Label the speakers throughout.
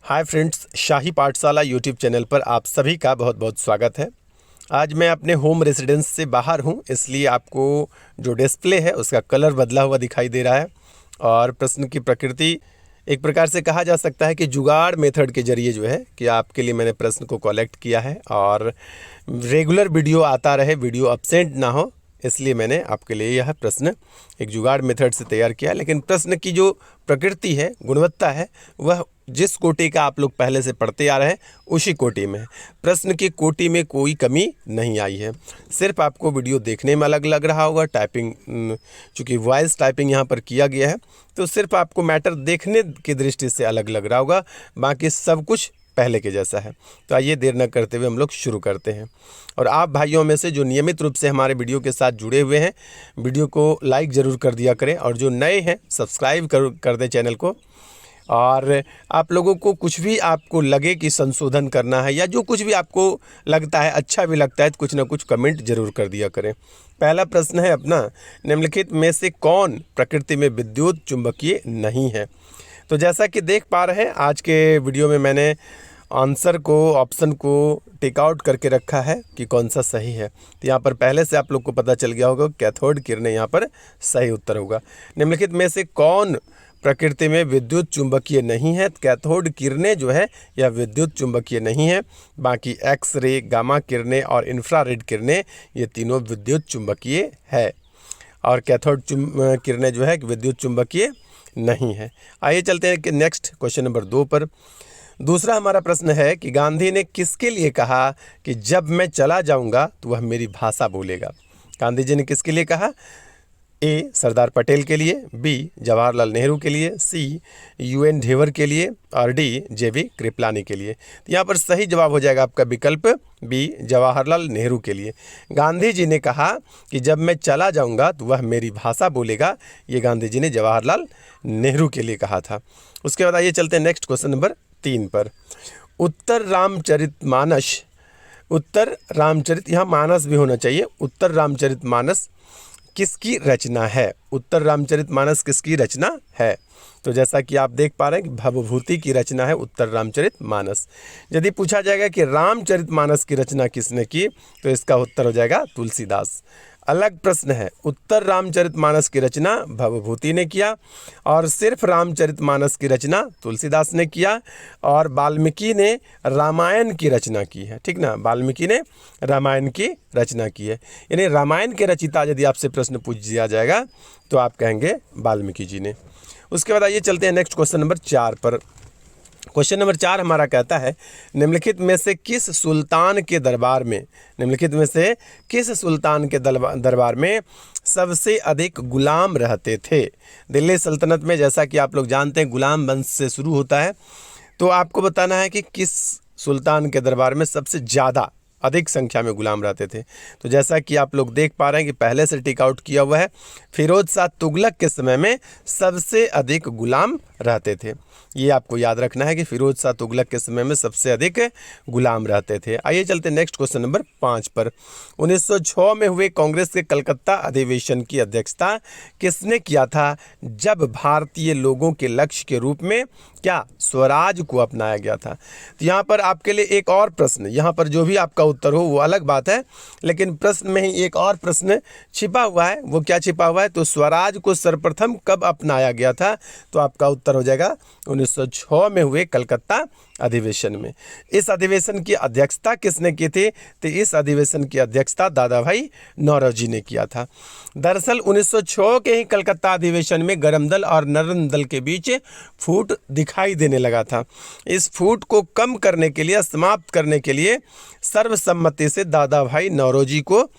Speaker 1: Hi friends, शाही पाठशाला YouTube channel पर आप सभी का बहुत बहुत स्वागत है। आज मैं अपने होम रेसिडेंस से बाहर हूं, इसलिए आपको जो डिस्प्ले है उसका कलर बदला हुआ दिखाई दे रहा है। और प्रश्न की प्रकृति एक प्रकार से कहा जा सकता है कि जुगाड़ मेथड के जरिए जो है कि आपके लिए मैंने प्रश्न को कलेक्ट किया है और रेगुलर वीडियो आता रहे, वीडियो अब्सेंट ना हो, इसलिए मैंने आपके लिए यह प्रश्न एक जुगाड़ मेथड से तैयार किया। लेकिन प्रश्न की जो प्रकृति है, गुणवत्ता है, वह जिस कोटि का आप लोग पहले से पढ़ते आ रहे हैं उसी कोटि में है। प्रश्न की कोटि में कोई कमी नहीं आई है। सिर्फ आपको वीडियो देखने में अलग लग रहा होगा, टाइपिंग चूँकि वॉइस टाइपिंग यहाँ पर किया गया है तो सिर्फ आपको मैटर देखने की दृष्टि से अलग लग रहा होगा, बाकी सब कुछ पहले के जैसा है। तो आइए देर न करते हुए हम लोग शुरू करते हैं। और आप भाइयों में से जो नियमित रूप से हमारे वीडियो के साथ जुड़े हुए हैं, वीडियो को लाइक ज़रूर कर दिया करें, और जो नए हैं सब्सक्राइब कर दें चैनल को। और आप लोगों को कुछ भी आपको लगे कि संशोधन करना है या जो कुछ भी आपको लगता है अच्छा भी लगता है तो कुछ ना कुछ कमेंट जरूर कर दिया करें। पहला प्रश्न है अपना, निम्नलिखित में से कौन प्रकृति में विद्युत चुंबकीय नहीं है। तो जैसा कि देख पा रहे हैं आज के वीडियो में मैंने आंसर को, ऑप्शन को टेक आउट करके रखा है कि कौन सा सही है। तो यहाँ पर पहले से आप लोग को पता चल गया होगा कैथोड किरणें यहाँ पर सही उत्तर होगा। निम्नलिखित में से कौन प्रकृति में विद्युत चुंबकीय नहीं है। कैथोड किरणें जो है यह विद्युत चुंबकीय नहीं है, बाकी एक्स रे, गामा किरणें और इंफ्रारेड किरणें ये तीनों विद्युत चुंबकीय है। और कैथोड किरणें जो है विद्युत चुंबकीय नहीं है। आइए चलते हैं कि नेक्स्ट क्वेश्चन नंबर 2 पर। दूसरा हमारा प्रश्न है कि गांधी ने किसके लिए कहा कि जब मैं चला जाऊंगा तो वह मेरी भाषा बोलेगा। गांधी जी ने किसके लिए कहा? ए सरदार पटेल के लिए, बी जवाहरलाल नेहरू के लिए, सी यूएन ढेवर के लिए और डी जेबी कृपलानी के लिए। तो यहाँ पर सही जवाब हो जाएगा आपका विकल्प बी जवाहरलाल नेहरू के लिए। गांधी जी ने कहा कि जब मैं चला जाऊंगा तो वह मेरी भाषा बोलेगा, ये गांधी जी ने जवाहरलाल नेहरू के लिए कहा था। उसके बाद आइए चलते हैं नेक्स्ट क्वेश्चन नंबर 3 पर। उत्तर रामचरित यहाँ मानस भी होना चाहिए। उत्तर रामचरित मानस किसकी रचना है? उत्तर रामचरितमानस किसकी रचना है? तो जैसा कि आप देख पा रहे हैं कि भवभूति की रचना है उत्तर रामचरितमानस। यदि पूछा जाएगा कि रामचरितमानस की रचना किसने की तो इसका उत्तर हो जाएगा तुलसीदास। अलग प्रश्न है, उत्तर रामचरितमानस की रचना भवभूति ने किया और सिर्फ रामचरितमानस की रचना तुलसीदास ने किया, और वाल्मीकि ने रामायण की रचना की है। ठीक ना, वाल्मीकि ने रामायण की रचना की है। यानी रामायण के रचिता यदि आपसे प्रश्न पूछ दिया जाएगा तो आप कहेंगे वाल्मीकि जी ने। उसके बाद आइए चलते हैं नेक्स्ट क्वेश्चन नंबर 4 पर। क्वेश्चन नंबर 4 हमारा कहता है, निम्नलिखित में से किस सुल्तान के दरबार में सबसे अधिक गुलाम रहते थे? दिल्ली सल्तनत में, जैसा कि आप लोग जानते हैं, गुलाम वंश से शुरू होता है। तो आपको बताना है कि किस सुल्तान के दरबार में सबसे ज़्यादा अधिक संख्या में गुलाम रहते थे। तो जैसा कि आप लोग देख पा रहे हैं कि पहले से टिक आउट किया हुआ है, फिरोज शाह तुगलक के समय में सबसे अधिक गुलाम रहते थे। ये आपको याद रखना है कि फिरोज शाह तुगलक के समय में सबसे अधिक गुलाम रहते थे। आइए चलते नेक्स्ट क्वेश्चन नंबर 5 पर। 1906 में हुए कांग्रेस के कलकत्ता अधिवेशन की अध्यक्षता किसने किया था, जब भारतीय लोगों के लक्ष्य के रूप में क्या स्वराज को अपनाया गया था? तो यहाँ पर आपके लिए एक और प्रश्न, यहाँ पर जो भी आपका उत्तर हो वो अलग बात है, लेकिन प्रश्न में ही एक और प्रश्न छिपा हुआ है। वो क्या छिपा हुआ है? तो स्वराज को सर्वप्रथम कब अपनाया गया था? तो आपका उत्तर हो जाएगा 1906 में हुए कलकत्ता अधिवेशन में। इस अधिवेशन की अध्यक्षता किसने की थी? तो इस अधिवेशन की अध्यक्षता दादा भाई नौरोजी ने किया था। दरअसल 1906 के ही कलकत्ता अधिवेशन में गरम दल और नरम दल के बीच फूट दिखाई देने लगा था। इस फूट को कम करने के लिए, समाप्त करने के लिए सर्वसम्मति से दादा भाई नौरोजी को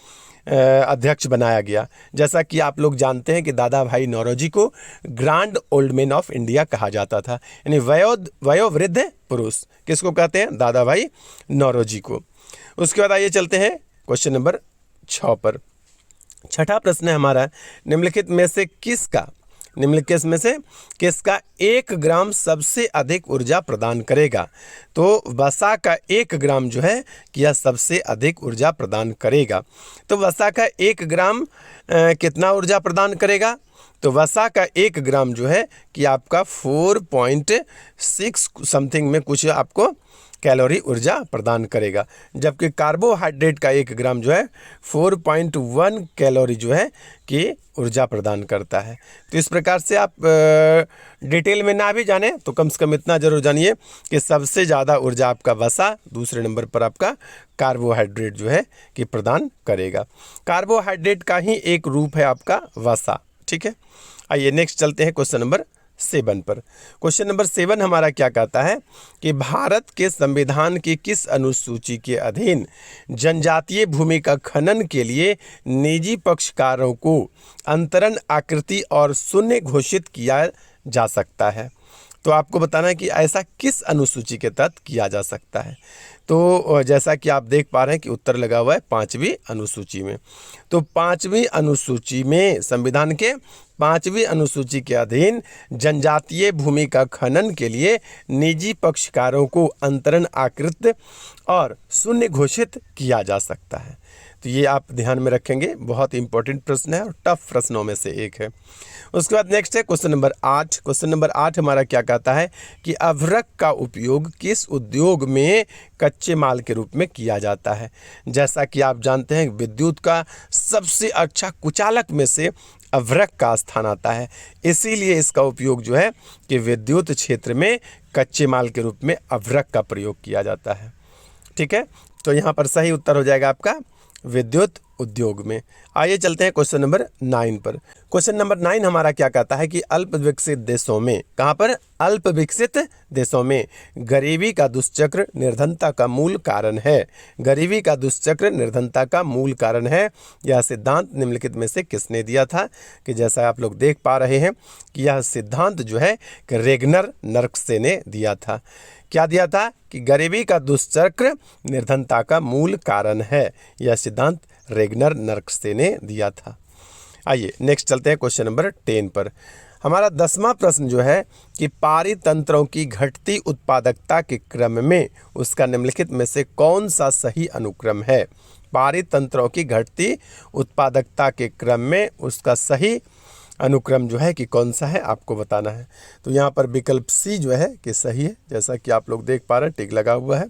Speaker 1: अध्यक्ष बनाया गया। जैसा कि आप लोग जानते हैं कि दादा भाई नौरोजी को grand old man of India कहा जाता था, यानी वयोवृद्ध पुरुष। किसको कहते हैं? दादा भाई नौरोजी को। उसके बाद आइए चलते हैं क्वेश्चन नंबर 6 पर। छठा प्रश्न है हमारा, निम्नलिखित में से किसका 1 ग्राम सबसे अधिक ऊर्जा प्रदान करेगा? तो वसा का 1 ग्राम जो है कि यह सबसे अधिक ऊर्जा प्रदान करेगा। तो वसा का 1 ग्राम कितना ऊर्जा प्रदान करेगा? तो वसा का 1 ग्राम जो है कि आपका 4.6 समथिंग में कुछ आपको कैलोरी ऊर्जा प्रदान करेगा, जबकि कार्बोहाइड्रेट का 1 ग्राम जो है 4.1 कैलोरी जो है कि ऊर्जा प्रदान करता है। तो इस प्रकार से आप डिटेल में ना भी जाने तो कम से कम इतना जरूर जानिए कि सबसे ज़्यादा ऊर्जा आपका वसा, दूसरे नंबर पर आपका कार्बोहाइड्रेट जो है कि प्रदान करेगा। कार्बोहाइड्रेट का ही एक रूप है आपका वसा। ठीक है, आइए नेक्स्ट चलते हैं क्वेश्चन नंबर 7 पर। क्वेश्चन नंबर 7 हमारा क्या कहता है कि भारत के संविधान की किस अनुसूची के अधीन जनजातीय भूमि का खनन के लिए निजी पक्षकारों को अंतरण आकृति और शून्य घोषित किया जा सकता है? तो आपको बताना है कि ऐसा किस अनुसूची के तहत किया जा सकता है। तो जैसा कि आप देख पा रहे हैं कि उत्तर लगा हुआ है 5वीं अनुसूची में। तो 5वीं अनुसूची में, संविधान के 5वीं अनुसूची के अधीन जनजातीय भूमि का खनन के लिए निजी पक्षकारों को अंतरण आकृत और शून्य घोषित किया जा सकता है। तो ये आप ध्यान में रखेंगे, बहुत इंपॉर्टेंट प्रश्न है और टफ प्रश्नों में से एक है। उसके बाद नेक्स्ट है क्वेश्चन नंबर 8। क्वेश्चन नंबर 8 हमारा क्या कहता है कि अभ्रक का उपयोग किस उद्योग में कच्चे माल के रूप में किया जाता है? जैसा कि आप जानते हैं विद्युत का सबसे अच्छा कुचालक में से अभ्रक का स्थान आता है, इसीलिए इसका उपयोग जो है कि विद्युत क्षेत्र में कच्चे माल के रूप में अभ्रक का प्रयोग किया जाता है। ठीक है, तो यहाँ पर सही उत्तर हो जाएगा आपका विद्युत उद्योग में। आइए चलते हैं क्वेश्चन नंबर 9 पर। क्वेश्चन नंबर 9 हमारा क्या कहता है कि अल्प विकसित देशों में, कहाँ पर? अल्प विकसित देशों में गरीबी का दुष्चक्र निर्धनता का मूल कारण है। गरीबी का दुष्चक्र निर्धनता का मूल कारण है। यह सिद्धांत निम्नलिखित में से किसने दिया था? कि जैसा आप लोग देख पा रहे हैं कि यह सिद्धांत जो है कि रेगनर नर्क्से ने दिया था। क्या दिया था? कि गरीबी का दुष्चक्र निर्धनता का मूल कारण है। यह सिद्धांत रेगनर नर्क्से ने दिया था। आइए नेक्स्ट चलते हैं क्वेश्चन नंबर 10 पर। हमारा 10वां प्रश्न जो है कि पारितंत्रों की घटती उत्पादकता के क्रम में उसका निम्नलिखित में से कौन सा सही अनुक्रम है? पारितंत्रों की घटती उत्पादकता के क्रम में उसका सही अनुक्रम जो है कि कौन सा है, आपको बताना है। तो यहाँ पर विकल्प सी जो है कि सही है, जैसा कि आप लोग देख पा रहे हैं टिक लगा हुआ है।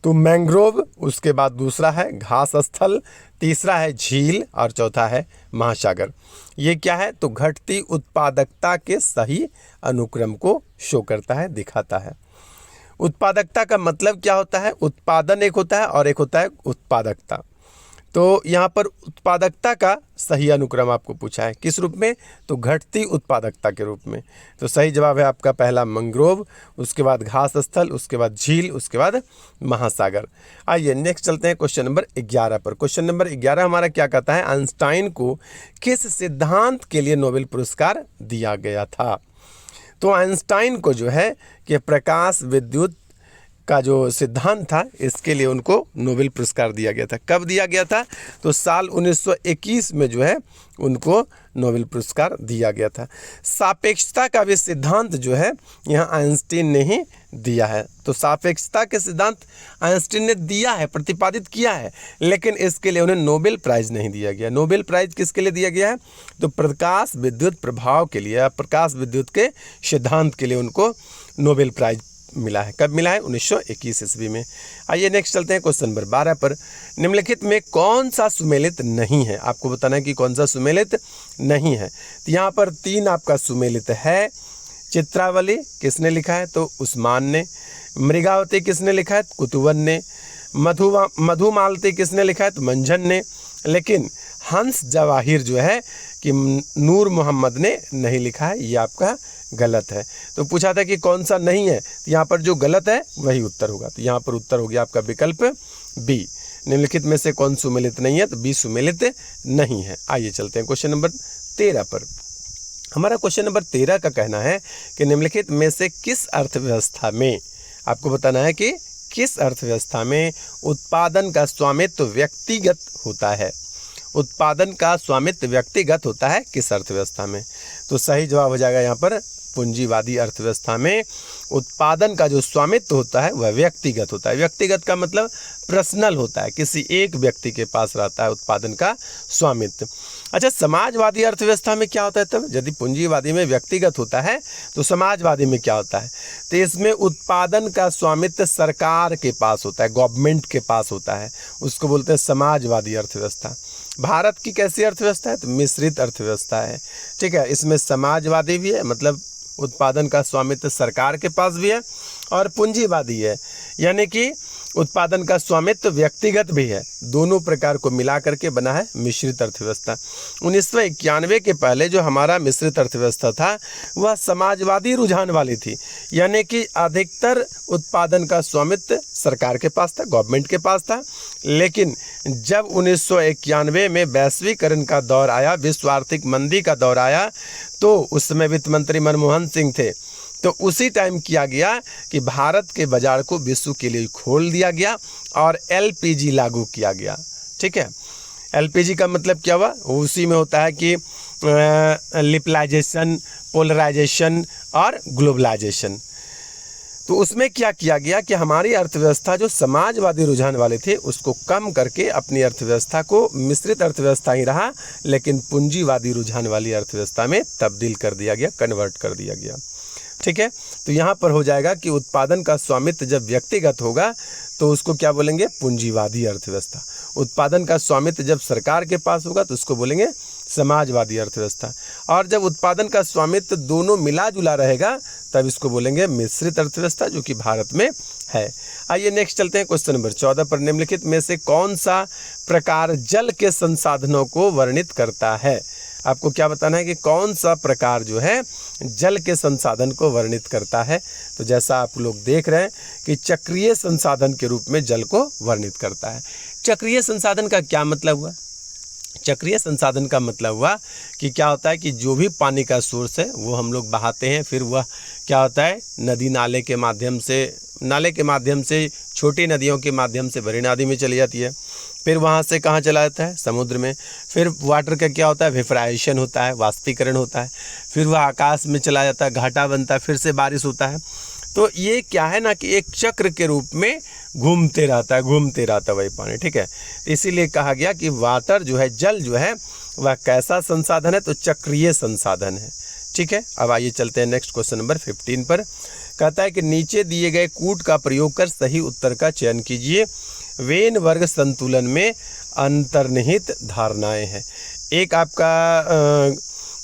Speaker 1: तो मैंग्रोव, उसके बाद दूसरा है घास स्थल, तीसरा है झील और चौथा है महासागर। ये क्या है? तो घटती उत्पादकता के सही अनुक्रम को शो करता है, दिखाता है। उत्पादकता का मतलब क्या होता है? उत्पादन एक होता है और एक होता है उत्पादकता। तो यहाँ पर उत्पादकता का सही अनुक्रम आपको पूछा है, किस रूप में? तो घटती उत्पादकता के रूप में। तो सही जवाब है आपका पहला मैंग्रोव, उसके बाद घास स्थल, उसके बाद झील, उसके बाद महासागर। आइए नेक्स्ट चलते हैं क्वेश्चन नंबर 11 पर। क्वेश्चन नंबर 11 हमारा क्या कहता है? आइंस्टाइन को किस सिद्धांत के लिए नोबेल पुरस्कार दिया गया था? तो आइंस्टाइन को जो है कि प्रकाश विद्युत का जो सिद्धांत था इसके लिए उनको नोबेल पुरस्कार दिया गया था। कब दिया गया था? तो साल 1921 में जो है उनको नोबेल पुरस्कार दिया गया था। सापेक्षता का भी सिद्धांत जो है यहाँ आइंस्टीन ने ही दिया है। तो सापेक्षता के सिद्धांत आइंस्टीन ने दिया है, प्रतिपादित किया है, लेकिन इसके लिए उन्हें नोबेल प्राइज़ नहीं दिया गया। नोबेल प्राइज़ किसके लिए दिया गया है? तो प्रकाश विद्युत प्रभाव के लिए, प्रकाश विद्युत के सिद्धांत के लिए उनको नोबेल प्राइज़ मिला है। कब मिला है? 1921 ईस्वी में। आइए नेक्स्ट चलते हैं क्वेश्चन नंबर 12 पर। निम्नलिखित में कौन सा सुमेलित नहीं है? आपको बताना है कि कौन सा सुमेलित नहीं है। तो यहाँ पर 3 आपका सुमेलित है। चित्रावली किसने लिखा है? तो उस्मान ने। मृगावती किसने लिखा है? कुतुबन ने। मधुमालती किसने लिखा है? तो मंझन ने। लेकिन हंस जवाहिर जो है कि नूर मोहम्मद ने नहीं लिखा है, ये आपका गलत है। तो पूछा था कि कौन सा नहीं है, तो यहाँ पर जो गलत है वही उत्तर होगा। तो यहाँ पर उत्तर हो गया आपका विकल्प बी। निम्नलिखित में से कौन सुमेलित नहीं है? तो बी सुमेलित नहीं है। आइए चलते हैं क्वेश्चन नंबर 13 पर। हमारा क्वेश्चन नंबर 13 का कहना है कि निम्नलिखित में से किस अर्थव्यवस्था में, आपको बताना है कि किस अर्थव्यवस्था में उत्पादन का स्वामित्व व्यक्तिगत होता है? उत्पादन का स्वामित्व व्यक्तिगत होता है किस अर्थव्यवस्था में? तो सही जवाब हो जाएगा यहाँ पर पूंजीवादी अर्थव्यवस्था में उत्पादन का जो स्वामित्व होता है वह व्यक्तिगत होता है। व्यक्तिगत का मतलब पर्सनल होता है, किसी एक व्यक्ति के पास रहता है उत्पादन का स्वामित्व। अच्छा, समाजवादी अर्थव्यवस्था में क्या होता है तब? यदि पूंजीवादी में व्यक्तिगत होता है तो समाजवादी में क्या होता है? तो इसमें उत्पादन का स्वामित्व सरकार के पास होता है, गवर्नमेंट के पास होता है, उसको बोलते हैं समाजवादी अर्थव्यवस्था। भारत की कैसी अर्थव्यवस्था है? तो मिश्रित अर्थव्यवस्था है, ठीक है। इसमें समाजवादी भी है, मतलब उत्पादन का स्वामित्व सरकार के पास भी है, और पूंजीवादी है, यानी कि उत्पादन का स्वामित्व व्यक्तिगत भी है। दोनों प्रकार को मिला करके बना है मिश्रित अर्थव्यवस्था। 1991 के पहले जो हमारा मिश्रित अर्थव्यवस्था था वह समाजवादी रुझान वाली थी, यानी कि अधिकतर उत्पादन का स्वामित्व सरकार के पास था, गवर्नमेंट के पास था। लेकिन जब 1991 में वैश्वीकरण का दौर आया, विश्व आर्थिक मंदी का दौर आया, तो उस समय वित्त मंत्री मनमोहन सिंह थे, तो उसी टाइम किया गया कि भारत के बाजार को विश्व के लिए खोल दिया गया और एलपीजी लागू किया गया, ठीक है। एलपीजी का मतलब क्या हुआ? उसी में होता है कि लिबरलाइजेशन, पोलराइजेशन और ग्लोबलाइजेशन। तो उसमें क्या किया गया कि हमारी अर्थव्यवस्था जो समाजवादी रुझान वाले थे उसको कम करके अपनी अर्थव्यवस्था को मिश्रित अर्थव्यवस्था ही रहा, लेकिन पूंजीवादी रुझान वाली अर्थव्यवस्था में तब्दील कर दिया गया, कन्वर्ट कर दिया गया, ठीक है। तो यहाँ पर हो जाएगा कि उत्पादन का स्वामित्व जब व्यक्तिगत होगा तो उसको क्या बोलेंगे? पूंजीवादी अर्थव्यवस्था। उत्पादन का स्वामित्व जब सरकार के पास होगा तो उसको बोलेंगे समाजवादी अर्थव्यवस्था। और जब उत्पादन का स्वामित्व दोनों मिला जुला रहेगा तब इसको बोलेंगे मिश्रित अर्थव्यवस्था, जो कि भारत में है। आइए नेक्स्ट चलते हैं क्वेश्चन नंबर 14 पर। निम्नलिखित में से कौन सा प्रकार जल के संसाधनों को वर्णित करता है? आपको क्या बताना है कि कौन सा प्रकार जो है जल के संसाधन को वर्णित करता है। तो जैसा आप लोग देख रहे हैं कि चक्रीय संसाधन के रूप में जल को वर्णित करता है। चक्रीय संसाधन का क्या मतलब हुआ? चक्रीय संसाधन का मतलब हुआ कि क्या होता है कि जो भी पानी का सोर्स है वो हम लोग बहाते हैं, फिर वह क्या होता है नदी नाले के माध्यम से छोटी नदियों के माध्यम से बड़ी नदी में चली जाती है, फिर वहाँ से कहाँ चला जाता है? समुद्र में। फिर वाटर का क्या होता है? वेपराइजेशन होता है, वाष्पीकरण होता है, फिर वह आकाश में चला जाता है, घाटा बनता है, फिर से बारिश होता है। तो ये क्या है ना कि एक चक्र के रूप में घूमते रहता है वही पानी, ठीक है। इसीलिए कहा गया कि वाटर जो है, जल जो है वह कैसा संसाधन है? तो चक्रीय संसाधन है, ठीक है। अब आइए चलते हैं नेक्स्ट क्वेश्चन नंबर 15 पर। कहता है कि नीचे दिए गए कूट का प्रयोग कर सही उत्तर का चयन कीजिए। वेन वर्ग संतुलन में अंतर्निहित धारणाएं हैं। एक आपका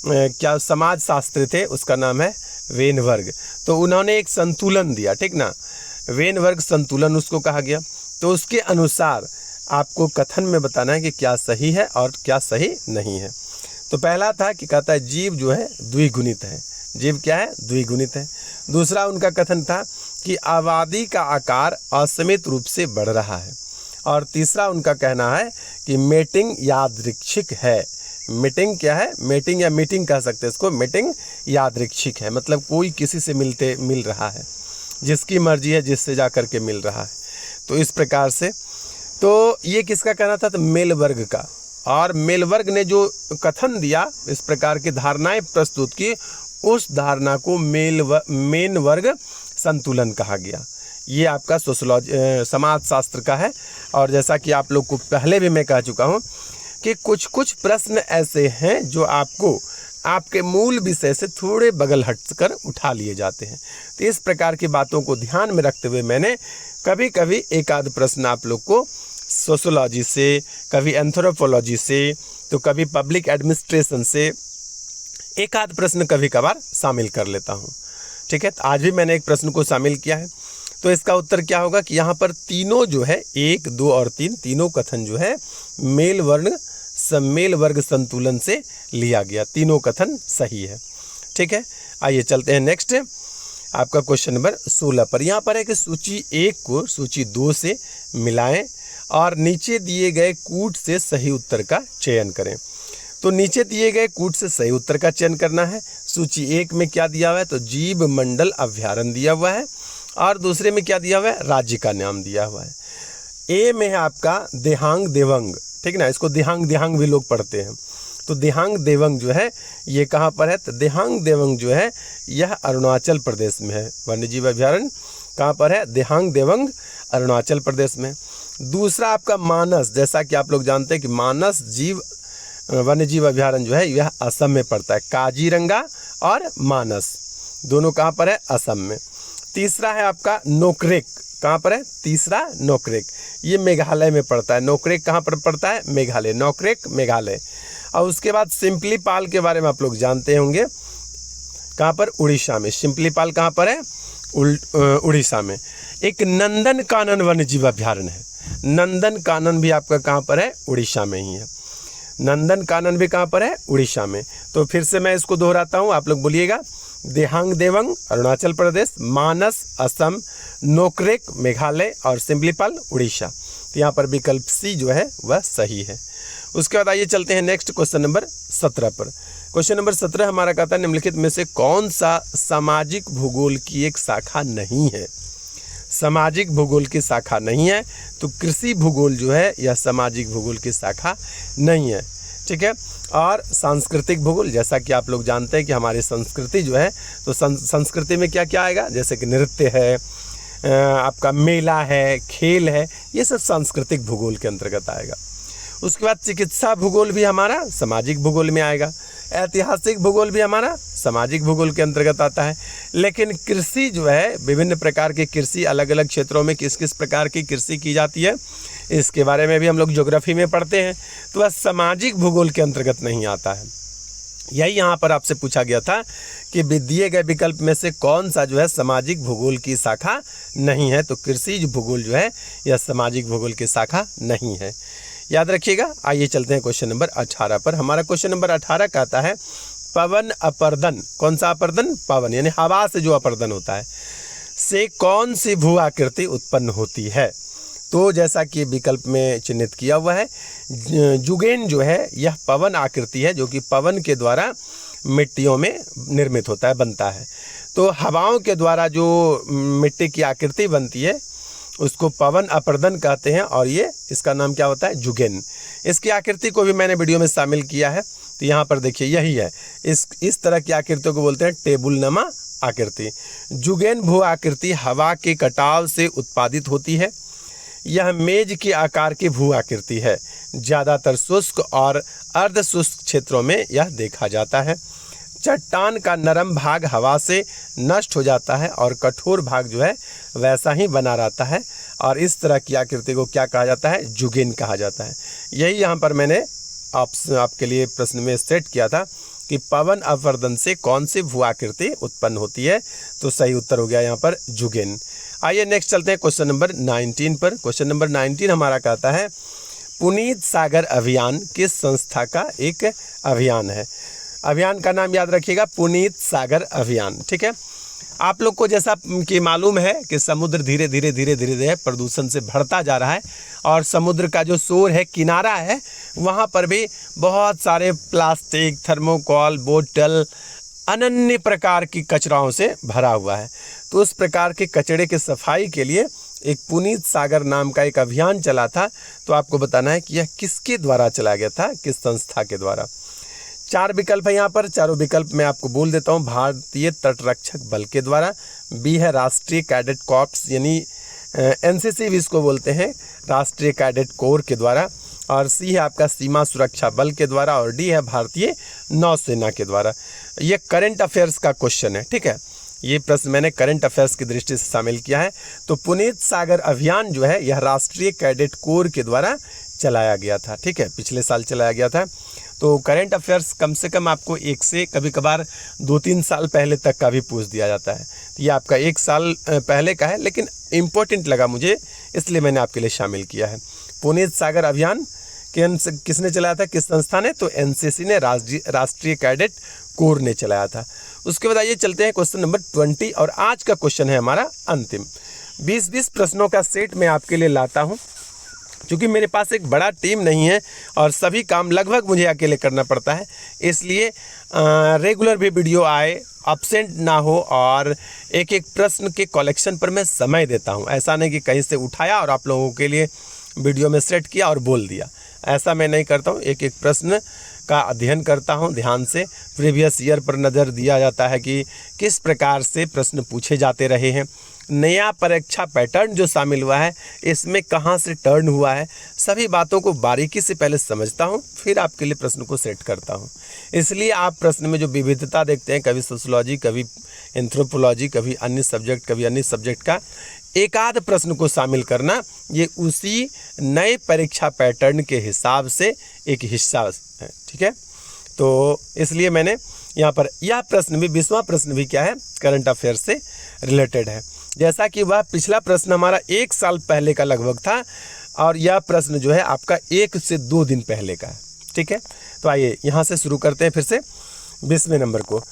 Speaker 1: क्या समाज शास्त्री थे, उसका नाम है वेन वर्ग। तो उन्होंने एक संतुलन दिया, ठीक ना, वेन वर्ग संतुलन उसको कहा गया। तो उसके अनुसार आपको कथन में बताना है कि क्या सही है और क्या सही नहीं है। तो पहला था कि कहता है जीव जो है द्विगुणित है। जीव क्या है? द्विगुणित है। दूसरा उनका कथन था कि आबादी का आकार असीमित रूप से बढ़ रहा है। और तीसरा उनका कहना है कि मेटिंग यादृच्छिक है। मीटिंग क्या है? मेटिंग या मीटिंग कह सकते हैं इसको। मीटिंग यादृच्छिक है, मतलब कोई किसी से मिल रहा है, जिसकी मर्जी है जिससे जा कर के मिल रहा है। तो इस प्रकार से तो ये किसका कहना था? तो मेल वर्ग का। और मेल वर्ग ने जो कथन दिया, इस प्रकार की धारणाएं प्रस्तुत की, उस धारणा को मेन वर्ग संतुलन कहा गया। ये आपका सोशोलॉजी समाज शास्त्र का है। और जैसा कि आप लोग को पहले भी मैं कह चुका हूँ कि कुछ प्रश्न ऐसे हैं जो आपको आपके मूल विषय से थोड़े बगल हटकर उठा लिए जाते हैं। तो इस प्रकार की बातों को ध्यान में रखते हुए मैंने कभी कभी एक आध प्रश्न आप लोग को सोशोलॉजी से, कभी एंथ्रोपोलॉजी से, तो कभी पब्लिक एडमिनिस्ट्रेशन से एक आध प्रश्न कभी कभार शामिल कर लेता हूँ, ठीक है। तो आज भी मैंने एक प्रश्न को शामिल किया है। तो इसका उत्तर क्या होगा कि यहाँ पर तीनों जो है 1, 2 और 3 तीनों कथन जो है मेल वर्ग संतुलन से लिया गया। तीनों कथन सही है, ठीक है। आइए चलते हैं नेक्स्ट आपका क्वेश्चन नंबर 16 पर। यहाँ पर है कि सूची 1 को सूची 2 से मिलाएं और नीचे दिए गए कूट से सही उत्तर का चयन करें। तो नीचे दिए गए कूट से सही उत्तर का चयन करना है। सूची 1 में क्या दिया हुआ है? तो जीव मंडल अभ्यारण्य दिया हुआ है। और दूसरे में क्या दिया हुआ है? राज्य का नाम दिया हुआ है। ए में है आपका देहांग देवंग, ठीक ना, इसको देहांग भी लोग पढ़ते हैं। तो दिहांग देवंग जो है ये कहाँ पर है, तो दिहांग देवंग जो है यह अरुणाचल प्रदेश में है। वन्यजीव अभयारण्य कहाँ पर है, दिहांग देवंग अरुणाचल प्रदेश में। दूसरा आपका मानस, जैसा कि आप लोग जानते हैं कि मानस वन्यजीव अभयारण्य जो है यह असम में पड़ता है। काजीरंगा और मानस दोनों कहाँ पर है, असम में। तीसरा है आपका नोकरेक, कहाँ पर है, तीसरा नोकरेक, ये मेघालय में पड़ता है। नोकरेक कहाँ पर पड़ता है, मेघालय, नोकरेक मेघालय। और उसके बाद सिम्पलीपाल के बारे में आप लोग जानते होंगे, कहाँ पर, उड़ीसा में। सिम्पलीपाल कहाँ पर है, उड़ीसा में। एक नंदन कानन वन्यजीव अभयारण्य है। नंदन कानन भी आपका कहाँ पर है, उड़ीसा में ही है। नंदन कानन भी कहाँ पर है, उड़ीसा में। तो फिर से मैं इसको दोहराता हूँ, आप लोग बोलिएगा। दिहांग देवंग अरुणाचल प्रदेश, मानस असम, नोकरेक मेघालय और सिम्पलीपाल उड़ीसा। तो यहाँ पर विकल्प सी जो है वह सही है। उसके बाद आइए चलते हैं नेक्स्ट क्वेश्चन नंबर 17 पर। क्वेश्चन नंबर 17 हमारा कहता है निम्नलिखित में से कौन सा सामाजिक भूगोल की एक शाखा नहीं है। सामाजिक भूगोल की शाखा नहीं है, तो कृषि भूगोल जो है यह सामाजिक भूगोल की शाखा नहीं है, ठीक है। और सांस्कृतिक भूगोल, जैसा कि आप लोग जानते हैं कि हमारी संस्कृति जो है, तो संस्कृति में क्या क्या आएगा, जैसे कि नृत्य है, आपका मेला है, खेल है, ये सब सांस्कृतिक भूगोल के अंतर्गत आएगा। उसके बाद चिकित्सा भूगोल भी हमारा सामाजिक भूगोल में आएगा। ऐतिहासिक भूगोल भी हमारा सामाजिक भूगोल के अंतर्गत आता है। लेकिन कृषि जो है, विभिन्न प्रकार की कृषि, अलग अलग क्षेत्रों में किस किस प्रकार की कृषि की जाती है, इसके बारे में भी हम लोग ज्योग्राफी में पढ़ते हैं, तो वह सामाजिक भूगोल के अंतर्गत नहीं आता है। यही यहाँ पर आपसे पूछा गया था कि दिए गए विकल्प में से कौन सा जो है सामाजिक भूगोल की शाखा नहीं है, तो कृषि भूगोल जो है यह सामाजिक भूगोल की शाखा नहीं है, याद रखिएगा। आइए चलते हैं क्वेश्चन नंबर 18 पर। हमारा क्वेश्चन नंबर 18 कहता है पवन अपर्दन, कौन सा अपर्दन, पवन यानी हवा से जो अपर्दन होता है, से कौन सी भू आकृति उत्पन्न होती है। तो जैसा कि विकल्प में चिन्हित किया हुआ है, जुगेन जो है यह पवन आकृति है, जो कि पवन के द्वारा मिट्टियों में निर्मित होता है, बनता है। तो हवाओं के द्वारा जो मिट्टी की आकृति बनती है उसको पवन अपर्दन कहते हैं, और ये इसका नाम क्या होता है, जुगेन। इसकी आकृति को भी मैंने वीडियो में शामिल किया है, तो यहाँ पर देखिए यही है। इस तरह की आकृतियों को बोलते हैं टेबुलनुमा आकृति। जुगेन भू आकृति हवा के कटाव से उत्पादित होती है। यह मेज के आकार की भू आकृति है। ज़्यादातर शुष्क और अर्ध शुष्क क्षेत्रों में यह देखा जाता है। चट्टान का नरम भाग हवा से नष्ट हो जाता है और कठोर भाग जो है वैसा ही बना रहता है, और इस तरह की आकृति को क्या कहा जाता है, जुगेन कहा जाता है। यही यहाँ पर मैंने आपके लिए प्रश्न में सेट किया था कि पवन अपर्दन से कौन सी भू आकृति उत्पन्न होती है, तो सही उत्तर हो गया यहाँ पर जुगेन। आइए नेक्स्ट चलते हैं क्वेश्चन नंबर 19 पर। क्वेश्चन नंबर 19 हमारा कहता है पुनीत सागर अभियान किस संस्था का एक अभियान है। अभियान का नाम याद रखिएगा, पुनीत सागर अभियान, ठीक है। आप लोग को जैसा कि मालूम है कि समुद्र धीरे धीरे प्रदूषण से बढ़ता जा रहा है, और समुद्र का जो शोर है, किनारा है, वहाँ पर भी बहुत सारे प्लास्टिक, थर्मोकोल, बोतल, अनन्य प्रकार की कचराओं से भरा हुआ है। तो उस प्रकार के कचरे की सफाई के लिए एक पुनीत सागर नाम का एक अभियान चला था। तो आपको बताना है कि यह किसके द्वारा चलाया गया था, किस संस्था के द्वारा। 4 विकल्प है यहाँ पर, चारों विकल्प मैं आपको बोल देता हूँ। भारतीय तटरक्षक बल के द्वारा, बी है राष्ट्रीय कैडेट कॉर्प्स यानी एनसीसी भी इसको बोलते हैं, राष्ट्रीय कैडेट कोर के द्वारा, और सी है आपका सीमा सुरक्षा बल के द्वारा, और डी है भारतीय नौसेना के द्वारा। ये करंट अफेयर्स का क्वेश्चन है, ठीक है। ये प्रश्न मैंने करंट अफेयर्स की दृष्टि से शामिल किया है। तो पुनीत सागर अभियान जो है यह राष्ट्रीय कैडेट कोर के द्वारा चलाया गया था, ठीक है, पिछले साल चलाया गया था। तो करंट अफेयर्स कम से कम आपको 1 से कभी कभार 2-3 साल पहले तक का भी पूछ दिया जाता है। तो ये आपका 1 साल पहले का है, लेकिन इम्पोर्टेंट लगा मुझे, इसलिए मैंने आपके लिए शामिल किया है। पुनीत सागर अभियान किसने चलाया था, किस संस्था ने, तो एनसीसी ने, राष्ट्रीय कैडेट कोर ने चलाया था। उसके बाद आइए चलते हैं क्वेश्चन नंबर 20, और आज का क्वेश्चन है हमारा अंतिम। 20-20 प्रश्नों का सेट मैं आपके लिए लाता हूँ, क्योंकि मेरे पास एक बड़ा टीम नहीं है और सभी काम लगभग मुझे अकेले करना पड़ता है, इसलिए रेगुलर भी वीडियो आए, एब्सेंट ना हो, और एक एक प्रश्न के कलेक्शन पर मैं समय देता हूं। ऐसा नहीं कि कहीं से उठाया और आप लोगों के लिए वीडियो में सेट किया और बोल दिया। ऐसा मैं नहीं करता हूँ, एक एक प्रश्न का अध्ययन करता हूँ ध्यान से। प्रीवियस ईयर पर नज़र दिया जाता है कि किस प्रकार से प्रश्न पूछे जाते रहे हैं, नया परीक्षा पैटर्न जो शामिल हुआ है इसमें कहाँ से टर्न हुआ है, सभी बातों को बारीकी से पहले समझता हूँ, फिर आपके लिए प्रश्न को सेट करता हूँ। इसलिए आप प्रश्न में जो विविधता देखते हैं, कभी सोशियोलॉजी, कभी एंथ्रोपोलॉजी, कभी अन्य सब्जेक्ट, कभी अन्य सब्जेक्ट का एक आध प्रश्न को शामिल करना, ये उसी नए परीक्षा पैटर्न के हिसाब से एक हिस्सा है। ठीक है, तो इसलिए मैंने यहाँ पर यह प्रश्न भी 20वां प्रश्न भी क्या है, करंट अफेयर से रिलेटेड है। जैसा कि वह पिछला प्रश्न हमारा 1 साल पहले का लगभग था और यह प्रश्न जो है आपका 1 से 2 दिन पहले का है। ठीक है, तो आइए यहाँ से शुरू करते हैं फिर से 20वें नंबर को।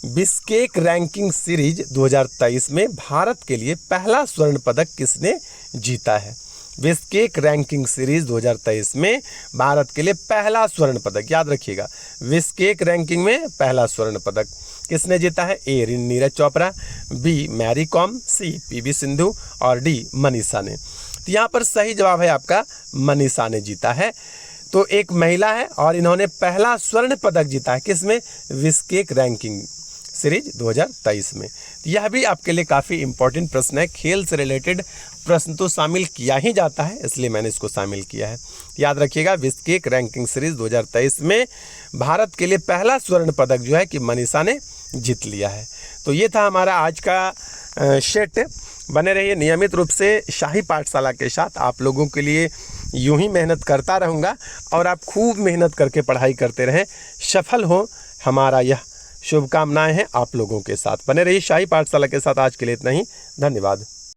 Speaker 1: बिश्केक रैंकिंग सीरीज 2023 में भारत के लिए पहला स्वर्ण पदक किसने जीता है? बिश्केक रैंकिंग सीरीज 2023 में भारत के लिए पहला स्वर्ण पदक, याद रखिएगा, बिश्केक रैंकिंग में पहला स्वर्ण पदक किसने जीता है? A Neeraj Chopra, B Mary Kom, C PV Sindhu और डी मनीषा ने। तो यहाँ पर सही जवाब है आपका मनीषा ने जीता है। तो एक महिला है और इन्होंने पहला स्वर्ण पदक जीता है किसमें? बिश्केक रैंकिंग सीरीज 2023 में। यह भी आपके लिए काफ़ी इंपॉर्टेंट प्रश्न है, खेल से रिलेटेड प्रश्न तो शामिल किया ही जाता है, इसलिए मैंने इसको शामिल किया है। याद रखिएगा, बिश्केक रैंकिंग सीरीज 2023 में भारत के लिए पहला स्वर्ण पदक जो है कि मनीषा ने जीत लिया है। तो ये था हमारा आज का सेट। बने रहिए नियमित रूप से शाही पाठशाला के साथ, आप लोगों के लिए यूं ही मेहनत करता रहूँगा और आप खूब मेहनत करके पढ़ाई करते रहें, सफल हो, हमारा यह शुभकामनाएं हैं आप लोगों के साथ। बने रहिए शाही पाठशाला के साथ। आज के लिए इतना ही, धन्यवाद।